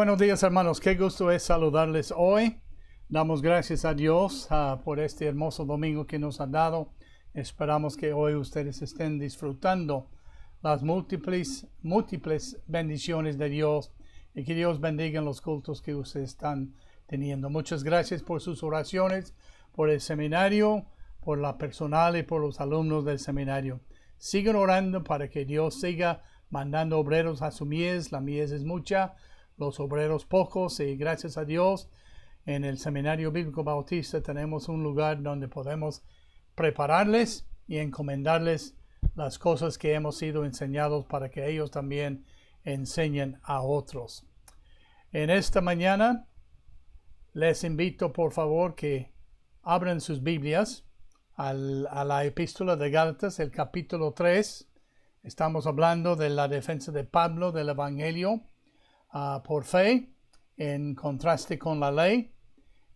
Buenos días, hermanos. Qué gusto es saludarles hoy. Damos gracias a Dios por este hermoso domingo que nos ha dado. Esperamos que hoy ustedes estén disfrutando las múltiples bendiciones de Dios y que Dios bendiga los cultos que ustedes están teniendo. Muchas gracias por sus oraciones, por el seminario, por la personal y por los alumnos del seminario. Sigan orando para que Dios siga mandando obreros a su mies. La mies es mucha, los obreros pocos, y gracias a Dios en el Seminario Bíblico Bautista tenemos un lugar donde podemos prepararles y encomendarles las cosas que hemos sido enseñados para que ellos también enseñen a otros. En esta mañana les invito por favor que abran sus Biblias a la epístola de Gálatas, el capítulo 3. Estamos hablando de la defensa de Pablo del Evangelio por fe, en contraste con la ley.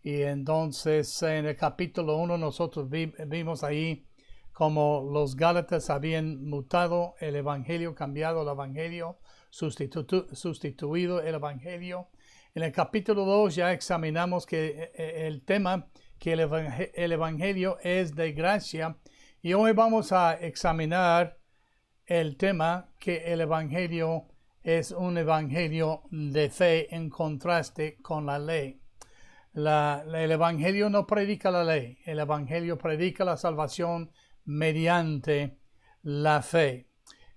Y entonces en el capítulo 1 nosotros vimos ahí como los Gálatas habían mutado el Evangelio, cambiado el Evangelio, sustituido el Evangelio. En el capítulo 2 ya examinamos que el tema que el Evangelio es de gracia, y hoy vamos a examinar el tema que el Evangelio es un evangelio de fe en contraste con la ley. El evangelio no predica la ley, el evangelio predica la salvación mediante la fe.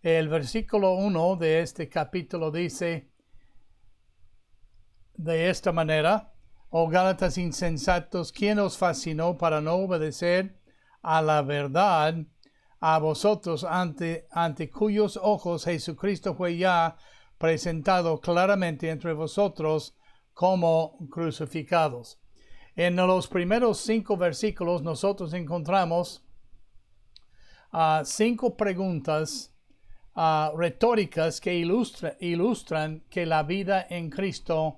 El versículo 1 de este capítulo dice de esta manera: Oh Gálatas insensatos, ¿quién os fascinó para no obedecer a la verdad? A vosotros ante cuyos ojos Jesucristo fue ya presentado claramente entre vosotros como crucificados. En los primeros 5 versículos nosotros encontramos 5 preguntas retóricas que ilustran que la vida en Cristo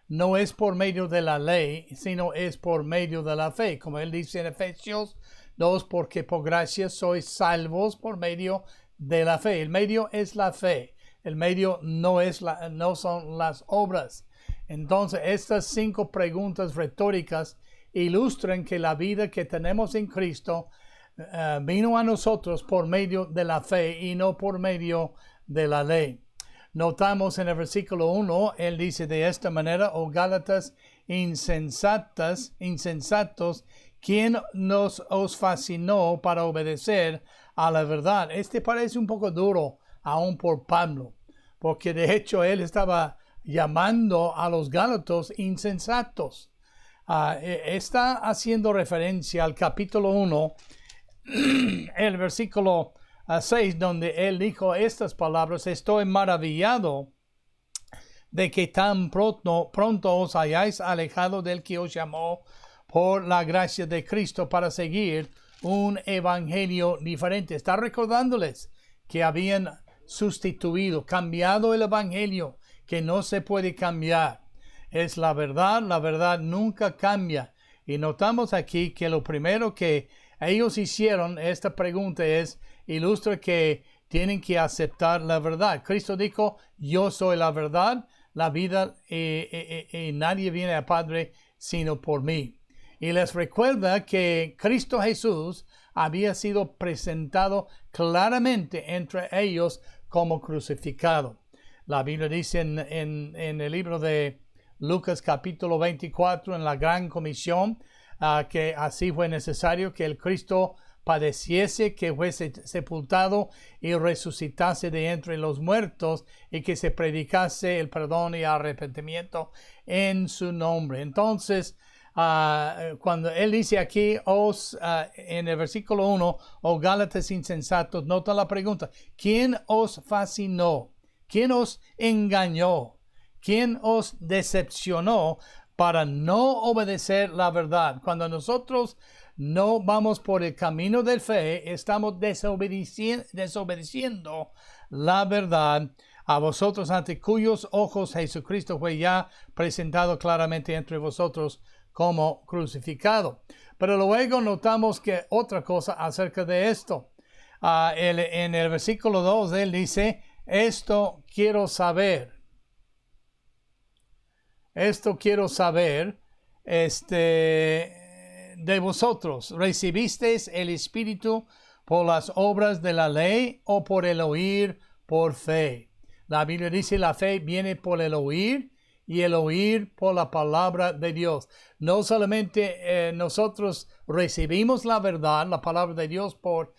no es por medio de la ley, sino es por medio de la fe. Como él dice en Efesios 2, porque por gracia sois salvos por medio de la fe. El medio es la fe. El medio no son las obras. Entonces, estas 5 preguntas retóricas ilustran que la vida que tenemos en Cristo vino a nosotros por medio de la fe y no por medio de la ley. Notamos en el versículo 1, él dice de esta manera: Oh Gálatas insensatos, ¿quién os fascinó para obedecer a la verdad? Este parece un poco duro aún por Pablo, porque de hecho él estaba llamando a los gálatas insensatos. Está haciendo referencia al capítulo 1, el versículo 6, donde él dijo estas palabras: estoy maravillado de que tan pronto os hayáis alejado del que os llamó por la gracia de Cristo para seguir un evangelio diferente. Está recordándoles que habían sustituido, cambiado el evangelio, que no se puede cambiar. Es la verdad nunca cambia. Y notamos aquí que lo primero que ellos hicieron, esta pregunta ilustra que tienen que aceptar la verdad. Cristo dijo: yo soy la verdad, la vida, y nadie viene al Padre sino por mí. Y les recuerda que Cristo Jesús había sido presentado claramente entre ellos como crucificado. La Biblia dice en el libro de Lucas capítulo 24, en la gran comisión, que así fue necesario que el Cristo padeciese, que fuese sepultado y resucitase de entre los muertos, y que se predicase el perdón y arrepentimiento en su nombre. Entonces, cuando él dice aquí, en el versículo 1, oh Gálatas insensatos, nota la pregunta: ¿quién os fascinó? ¿Quién os engañó? ¿Quién os decepcionó para no obedecer la verdad? Cuando nosotros no vamos por el camino de fe, estamos desobedeciendo la verdad. A vosotros ante cuyos ojos Jesucristo fue ya presentado claramente entre vosotros como crucificado. Pero luego notamos que otra cosa acerca de esto. En el versículo 2 él dice: esto quiero saber. esto quiero saber, de vosotros, ¿recibisteis el Espíritu por las obras de la ley o por el oír por fe? La Biblia dice la fe viene por el oír y el oír por la palabra de Dios. No solamente nosotros recibimos la verdad, la palabra de Dios por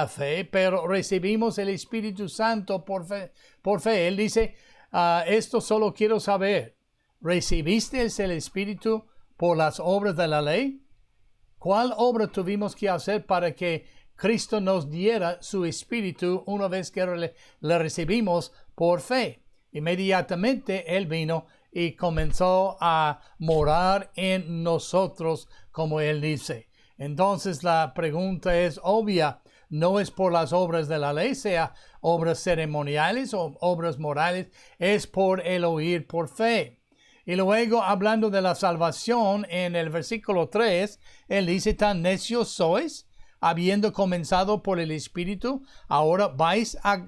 fe, pero recibimos el Espíritu Santo por fe. Él dice, esto solo quiero saber, ¿recibiste el Espíritu por las obras de la ley? ¿Cuál obra tuvimos que hacer para que Cristo nos diera su Espíritu una vez que le recibimos por fe? Inmediatamente Él vino y comenzó a morar en nosotros, como Él dice. Entonces la pregunta es obvia. No es por las obras de la ley, sea obras ceremoniales o obras morales, es por el oír por fe. Y luego, hablando de la salvación, en el versículo 3, Él dice, tan necios sois, habiendo comenzado por el Espíritu, ahora vais a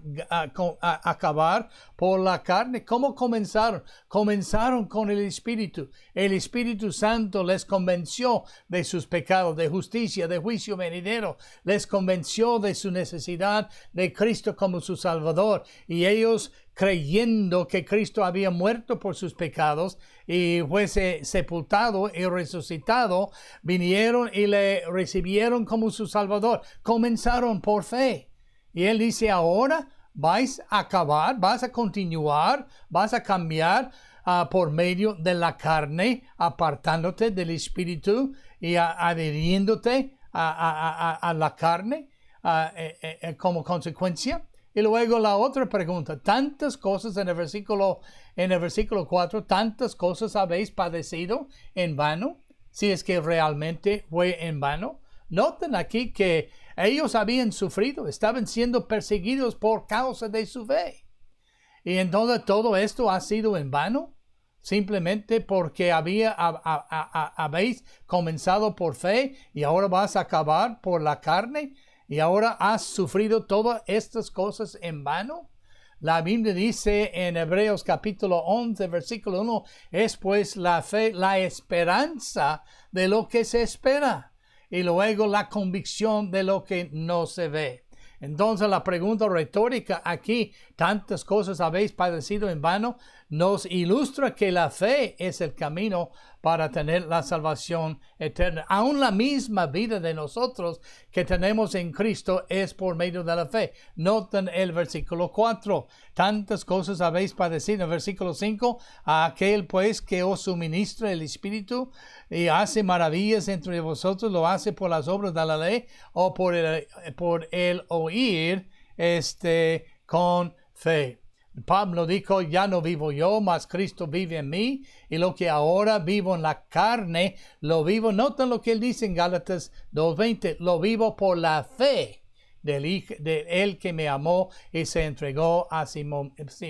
acabar por la carne. ¿Cómo comenzaron? Comenzaron con el Espíritu. El Espíritu Santo les convenció de sus pecados, de justicia, de juicio venidero. Les convenció de su necesidad de Cristo como su Salvador. Y ellos, creyendo que Cristo había muerto por sus pecados y fue sepultado y resucitado, vinieron y le recibieron como su Salvador. Comenzaron por fe. Y Él dice, ahora vais a acabar, vas a continuar, vas a cambiar por medio de la carne, apartándote del Espíritu y adhiriéndote a la carne como consecuencia. Y luego la otra pregunta, tantas cosas en el versículo 4, tantas cosas habéis padecido en vano, si es que realmente fue en vano. Noten aquí que ellos habían sufrido, estaban siendo perseguidos por causa de su fe. Y entonces todo esto ha sido en vano, simplemente porque habéis comenzado por fe y ahora vas a acabar por la carne. ¿Y ahora has sufrido todas estas cosas en vano? La Biblia dice en Hebreos capítulo 11, versículo 1, es pues la fe, la esperanza de lo que se espera, y luego la convicción de lo que no se ve. Entonces la pregunta retórica aquí, tantas cosas habéis padecido en vano, nos ilustra que la fe es el camino para tener la salvación eterna. Aún la misma vida de nosotros que tenemos en Cristo es por medio de la fe. Noten el versículo 4. Tantas cosas habéis padecido. El versículo 5. A aquel pues que os suministra el Espíritu y hace maravillas entre vosotros, lo hace por las obras de la ley o por el oír con fe. Pablo dijo, ya no vivo yo, mas Cristo vive en mí, y lo que ahora vivo en la carne, lo vivo, noten lo que él dice en Gálatas 2:20, lo vivo por la fe de él que me amó y se entregó a sí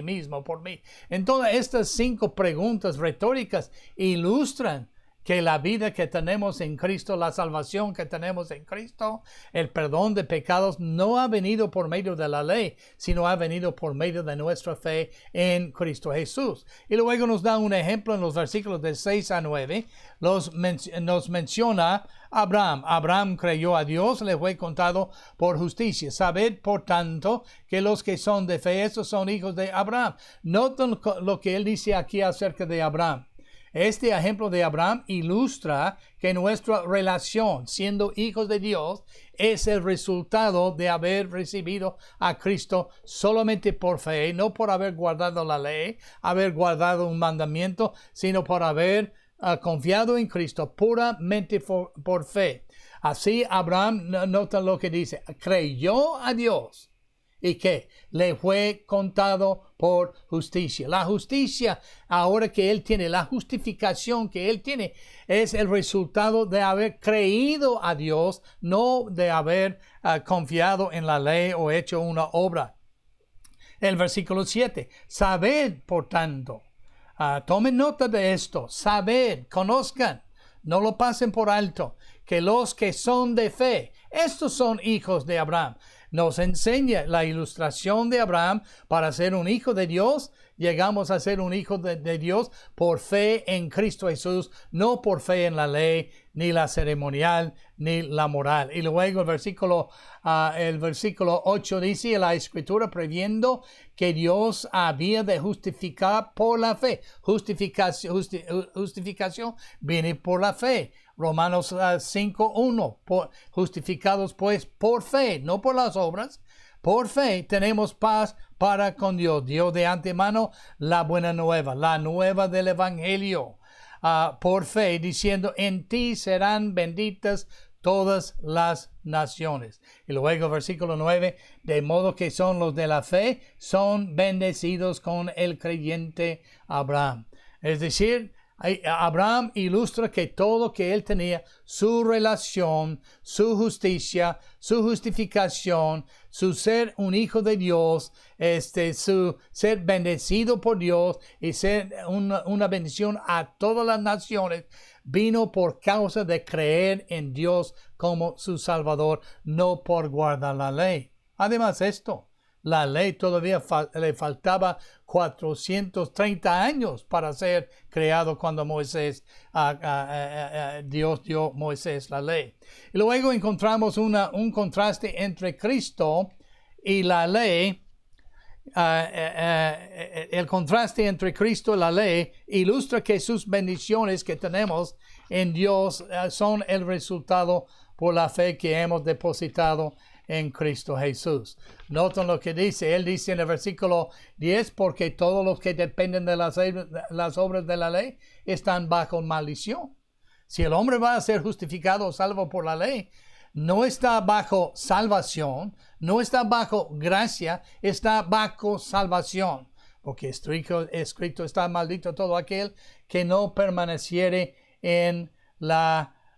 mismo por mí. Entonces, estas 5 preguntas retóricas ilustran que la vida que tenemos en Cristo, la salvación que tenemos en Cristo, el perdón de pecados no ha venido por medio de la ley, sino ha venido por medio de nuestra fe en Cristo Jesús. Y luego nos da un ejemplo en los versículos del 6 a 9, nos menciona Abraham. Abraham creyó a Dios, le fue contado por justicia. Sabed, por tanto, que los que son de fe, estos son hijos de Abraham. Noten lo que él dice aquí acerca de Abraham. Este ejemplo de Abraham ilustra que nuestra relación, siendo hijos de Dios, es el resultado de haber recibido a Cristo solamente por fe, no por haber guardado la ley, haber guardado un mandamiento, sino por haber confiado en Cristo puramente por fe. Así Abraham, nota lo que dice, creyó a Dios. ¿Y qué? Le fue contado por justicia. La justicia, ahora que él tiene, la justificación que él tiene, es el resultado de haber creído a Dios, no de haber confiado en la ley o hecho una obra. El versículo 7. Sabed, por tanto, tomen nota de esto, sabed, conozcan, no lo pasen por alto, que los que son de fe, estos son hijos de Abraham. Nos enseña la ilustración de Abraham para ser un hijo de Dios. llegamos a ser un hijo de Dios por fe en Cristo Jesús, no por fe en la ley, ni la ceremonial, ni la moral. Y luego el versículo 8 dice, la Escritura previendo que Dios había de justificar por la fe. Justificación viene por la fe. Romanos 5:1, justificados pues por fe, no por las obras. Por fe tenemos paz para con Dios. Dios de antemano la buena nueva, la nueva del Evangelio. Por fe, diciendo, en ti serán benditas todas las naciones. Y luego versículo 9, de modo que son los de la fe, son bendecidos con el creyente Abraham. Es decir, Abraham ilustra que todo lo que él tenía, su relación, su justicia, su justificación, su ser un hijo de Dios, su ser bendecido por Dios y ser una bendición a todas las naciones, vino por causa de creer en Dios como su Salvador, no por guardar la ley. Además la ley todavía le faltaba 430 años para ser creado cuando Dios dio a Moisés la ley. Y luego encontramos un contraste entre Cristo y la ley. El contraste entre Cristo y la ley ilustra que sus bendiciones que tenemos en Dios son el resultado por la fe que hemos depositado en Cristo Jesús. Noten lo que dice. Él dice en el versículo 10, porque todos los que dependen de las obras de la ley están bajo maldición. Si el hombre va a ser justificado o salvo por la ley, no está bajo salvación, no está bajo gracia, está bajo salvación. Porque escrito está maldito todo aquel que no permaneciere en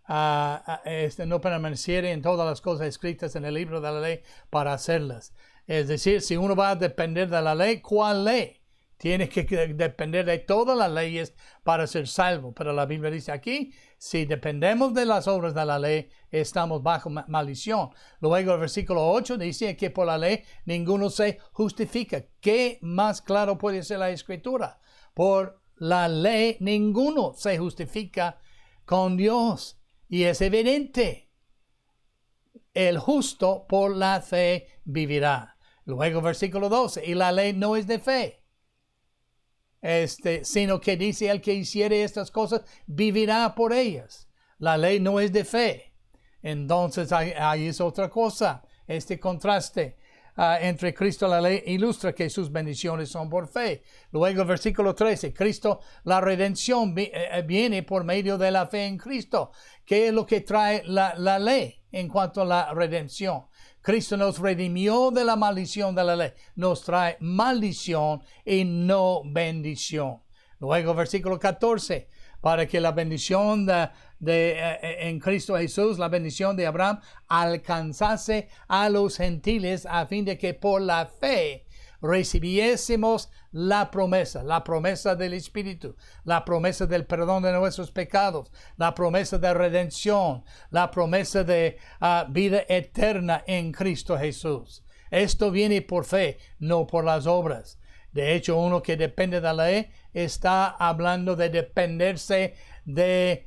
no permaneciere en todas las cosas escritas en el libro de la ley para hacerlas. Es decir, si uno va a depender de la ley, ¿cuál ley? Tiene que depender de todas las leyes para ser salvo. Pero la Biblia dice aquí, si dependemos de las obras de la ley, estamos bajo maldición. Luego el versículo 8 dice que por la ley ninguno se justifica. ¿Qué más claro puede ser la Escritura? Por la ley ninguno se justifica con Dios. Y es evidente, el justo por la fe vivirá. Luego versículo 12, y la ley no es de fe, sino que dice el que hiciere estas cosas vivirá por ellas. La ley no es de fe. Entonces ahí es otra cosa, contraste. Entre Cristo y la ley ilustra que sus bendiciones son por fe. Luego el versículo 13, Cristo, la redención viene por medio de la fe en Cristo. ¿Qué es lo que trae la ley en cuanto a la redención? Cristo nos redimió de la maldición de la ley. Nos trae maldición y no bendición. Luego versículo 14, para que la bendición en Cristo Jesús, la bendición de Abraham, alcanzase a los gentiles a fin de que por la fe recibiésemos la promesa del Espíritu, la promesa del perdón de nuestros pecados, la promesa de redención, la promesa de vida eterna en Cristo Jesús. Esto viene por fe, no por las obras. De hecho, uno que depende de la ley está hablando de dependerse de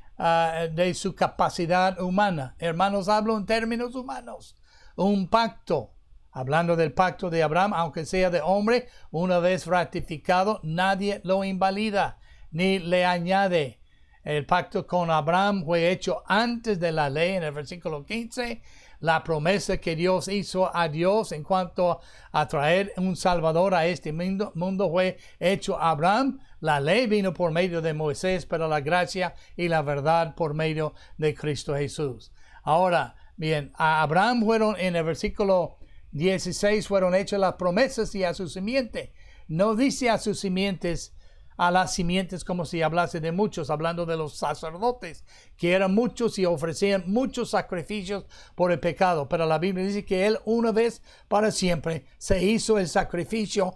su capacidad humana. Hermanos, hablo en términos humanos. Un pacto, hablando del pacto de Abraham, aunque sea de hombre, una vez ratificado, nadie lo invalida ni le añade. El pacto con Abraham fue hecho antes de la ley, en el versículo 15. La promesa que Dios hizo a Dios en cuanto a traer un Salvador a este mundo fue hecho a Abraham. La ley vino por medio de Moisés, pero la gracia y la verdad por medio de Cristo Jesús. Ahora, bien, a Abraham en el versículo 16 fueron hechas las promesas y a su simiente. No dice a sus simientes, a las simientes como si hablase de muchos, hablando de los sacerdotes, que eran muchos y ofrecían muchos sacrificios por el pecado. Pero la Biblia dice que Él una vez para siempre se hizo el sacrificio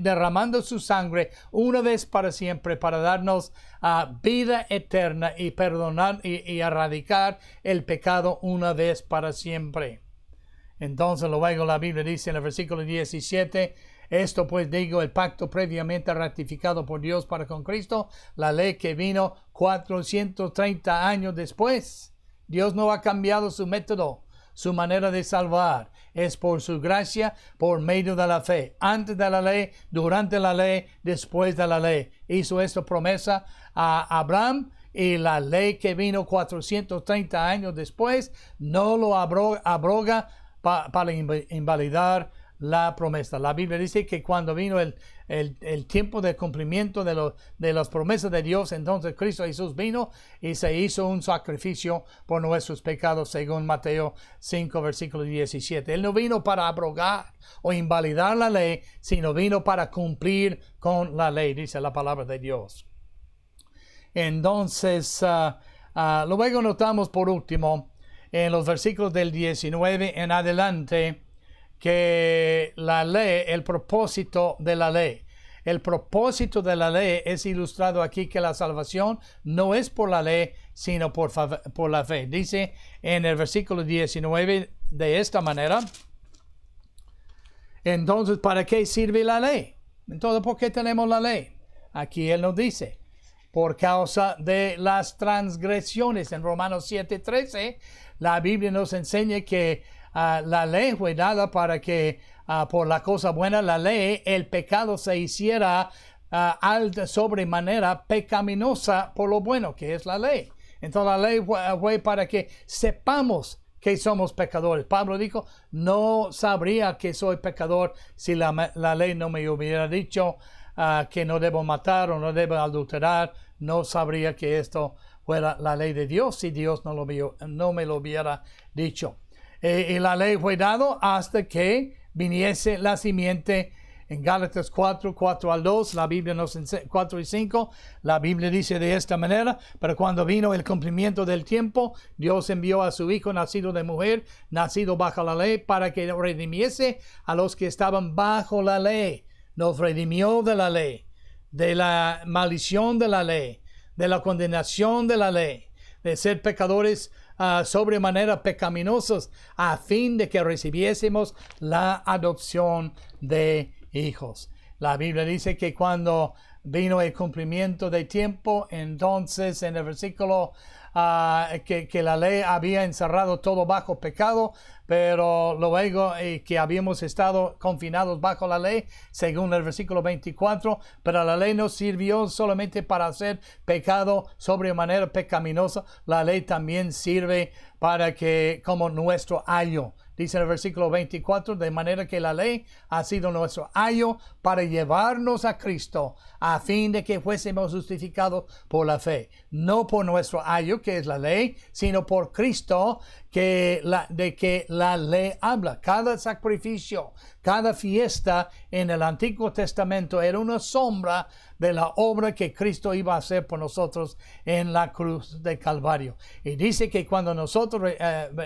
derramando su sangre una vez para siempre para darnos vida eterna y perdonar y erradicar el pecado una vez para siempre. Entonces luego la Biblia dice en el versículo 17, Esto pues digo, el pacto previamente ratificado por Dios para con Cristo, la ley que vino 430 años después. Dios no ha cambiado su método, su manera de salvar. Es por su gracia, por medio de la fe. Antes de la ley, durante la ley, después de la ley. Hizo esta promesa a Abraham, y la ley que vino 430 años después no lo abroga para invalidar la promesa. La Biblia dice que cuando vino el tiempo de cumplimiento de las promesas de Dios, entonces Cristo Jesús vino y se hizo un sacrificio por nuestros pecados, según Mateo 5, versículo 17. Él no vino para abrogar o invalidar la ley, sino vino para cumplir con la ley, dice la palabra de Dios. Entonces, luego notamos por último, en los versículos del 19 en adelante, que la ley, el propósito de la ley. El propósito de la ley es ilustrado aquí, que la salvación no es por la ley, sino por la fe. Dice en el versículo 19 de esta manera: entonces, ¿para qué sirve la ley? Entonces, ¿por qué tenemos la ley? Aquí él nos dice: por causa de las transgresiones. En Romanos 7:13, la Biblia nos enseña que la ley fue dada para que por la cosa buena, la ley, el pecado se hiciera sobremanera pecaminosa por lo bueno, que es la ley. Entonces la ley fue para que sepamos que somos pecadores. Pablo dijo: no sabría que soy pecador si la ley no me hubiera dicho que no debo matar o no debo adulterar. No sabría que esto fuera la ley de Dios si Dios no me lo hubiera dicho. Y la ley fue dada hasta que viniese la simiente. En Gálatas 4 al 2, la Biblia nos enseña, 4 y 5, la Biblia dice de esta manera: pero cuando vino el cumplimiento del tiempo, Dios envió a su Hijo, nacido de mujer, nacido bajo la ley, para que redimiese a los que estaban bajo la ley. Nos redimió de la ley, de la maldición de la ley, de la condenación de la ley, de ser pecadores sobremanera pecaminosos, a fin de que recibiésemos la adopción de hijos. La Biblia dice que cuando vino el cumplimiento del tiempo, entonces en el versículo que la ley había encerrado todo bajo pecado, pero luego que habíamos estado confinados bajo la ley, según el versículo 24, pero la ley no sirvió solamente para hacer pecado sobremanera pecaminosa, la ley también sirve para que, como nuestro ayo. Dice en el versículo 24, de manera que la ley ha sido nuestro ayo para llevarnos a Cristo, a fin de que fuésemos justificados por la fe. No por nuestro ayo, que es la ley, sino por Cristo, de que la ley habla. Cada sacrificio, cada fiesta en el Antiguo Testamento era una sombra de la obra que Cristo iba a hacer por nosotros en la cruz de Calvario. Y dice que cuando nosotros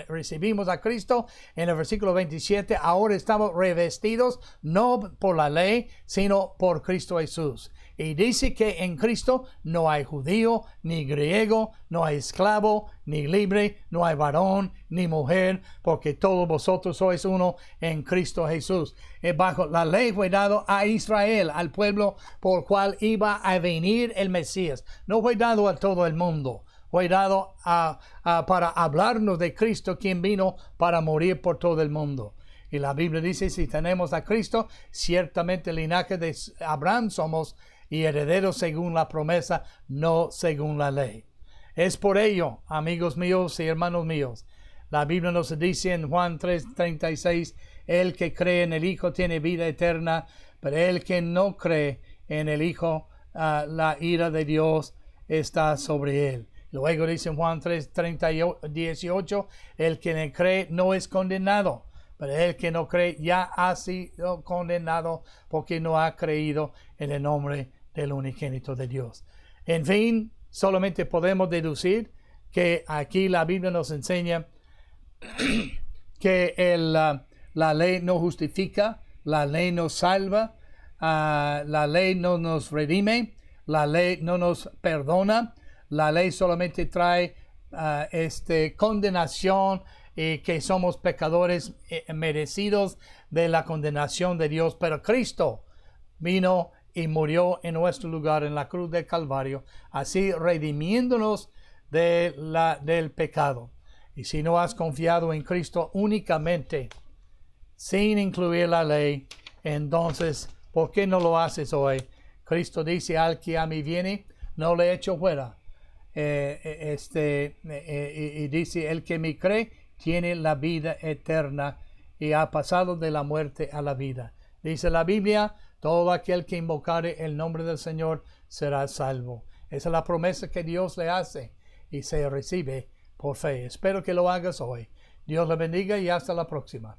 recibimos a Cristo, en el versículo 27, ahora estamos revestidos no por la ley, sino por Cristo Jesús. Y dice que en Cristo no hay judío ni griego, no hay esclavo ni libre, no hay varón ni mujer, porque todos vosotros sois uno en Cristo Jesús. Bajo la ley fue dado a Israel, al pueblo por cual iba a venir el Mesías. No fue dado a todo el mundo. Fue dado para hablarnos de Cristo, quien vino para morir por todo el mundo. Y la Biblia dice: si tenemos a Cristo, ciertamente el linaje de Abraham somos, y herederos según la promesa, no según la ley. Es por ello, amigos míos y hermanos míos, la Biblia nos dice en Juan 3:36, el que cree en el Hijo tiene vida eterna, pero el que no cree en el Hijo, la ira de Dios está sobre él. Luego dice en Juan 3:18, el que no cree no es condenado, pero el que no cree ya ha sido condenado, porque no ha creído en el nombre del unigénito de Dios. En fin, solamente podemos deducir que aquí la Biblia nos enseña que la ley no justifica, la ley no salva, la ley no nos redime, la ley no nos perdona, la ley solamente trae condenación y que somos pecadores merecidos de la condenación de Dios, pero Cristo vino y murió en nuestro lugar en la cruz del Calvario, así redimiéndonos del pecado. Y si no has confiado en Cristo únicamente, sin incluir la ley, entonces, ¿por qué no lo haces hoy? Cristo dice, al que a mí viene, no le echo fuera. Y dice, el que me cree, tiene la vida eterna y ha pasado de la muerte a la vida. Dice la Biblia, todo aquel que invocare el nombre del Señor será salvo. Esa es la promesa que Dios le hace y se recibe por fe. Espero que lo hagas hoy. Dios le bendiga y hasta la próxima.